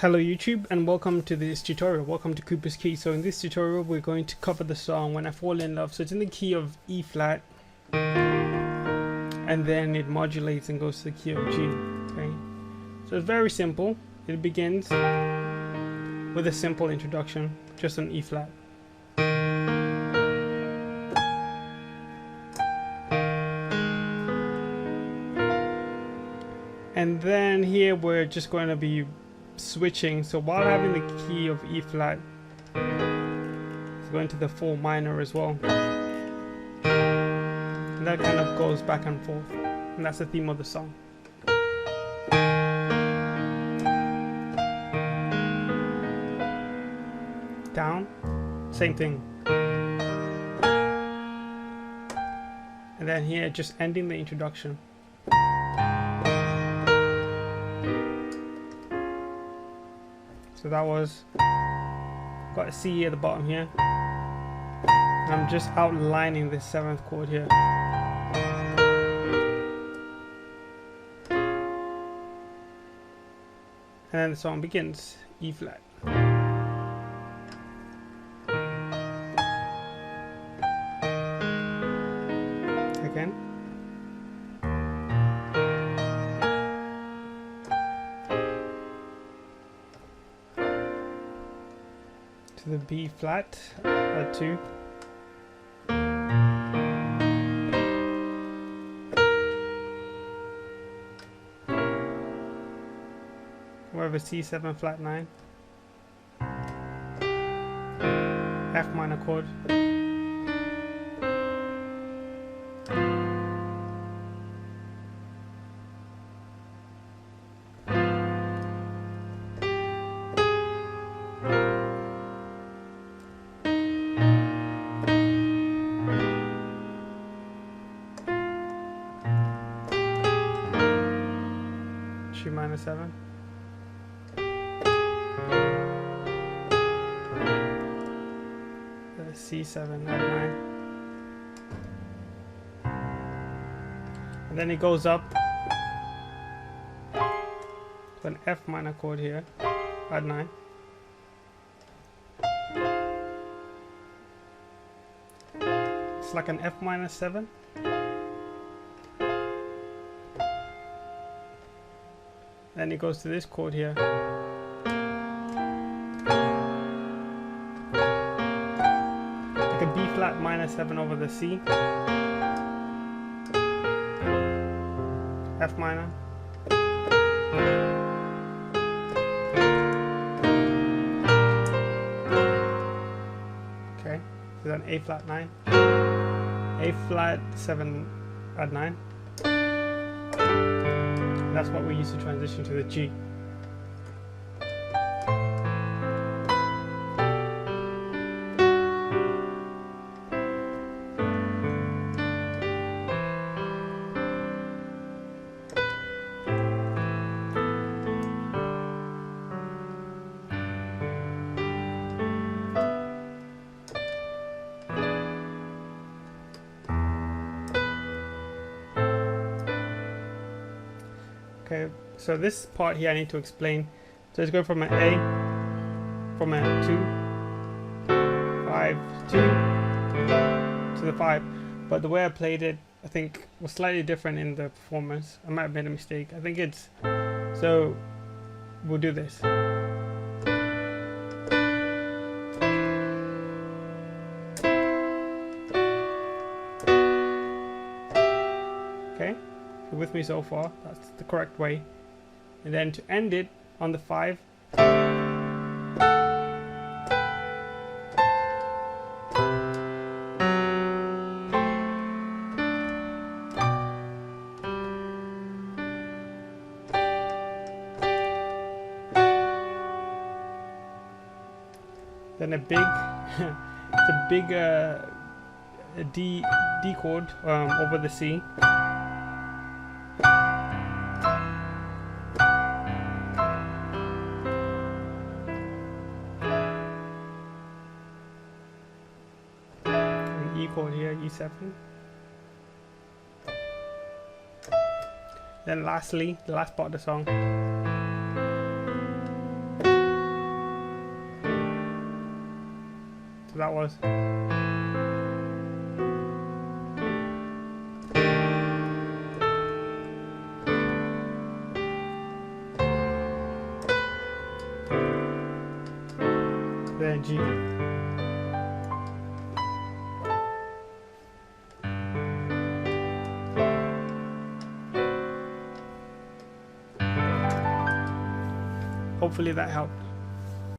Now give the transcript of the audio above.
Hello YouTube and welcome to this tutorial. Welcome to Cooper's Key. So in this tutorial we're going to cover the song When I Fall in Love. So it's in the key of E flat and then it modulates and goes to the key of G. Okay, so it's very simple. It begins with a simple introduction, just on E flat. And then here we're just going to be switching. So while having the key of E flat, it's going to the 4 minor as well. And that kind of goes back and forth. And that's the theme of the song. Down, same thing. And then here, just ending the introduction. So that was, got a C at the bottom here. And I'm just outlining this 7th chord here. And then the song begins, E flat. Again. To the B flat at 2. Wherever C7 flat 9. F minor chord. G minor 7. C7 at 9. And then it goes up to an F minor chord here at 9. It's like an F minor 7. Then it goes to this chord here. Like a B flat minor 7 over the C. F minor. Okay, so then A flat 9. A flat 7 at 9. That's what we use to transition to the G. Okay, so this part here I need to explain. So it's going from an A, from a 2, 5, 2 to the 5. But the way I played it, I think, was slightly different in the performance. I might have made a mistake. I think it's, so we'll do this. Okay. With me so far, that's the correct way. And then to end it on the 5, then a big it's a big D chord over the C. E chord here, E7. Then lastly, the last part of the song. So that was. Then G. Hopefully that helped.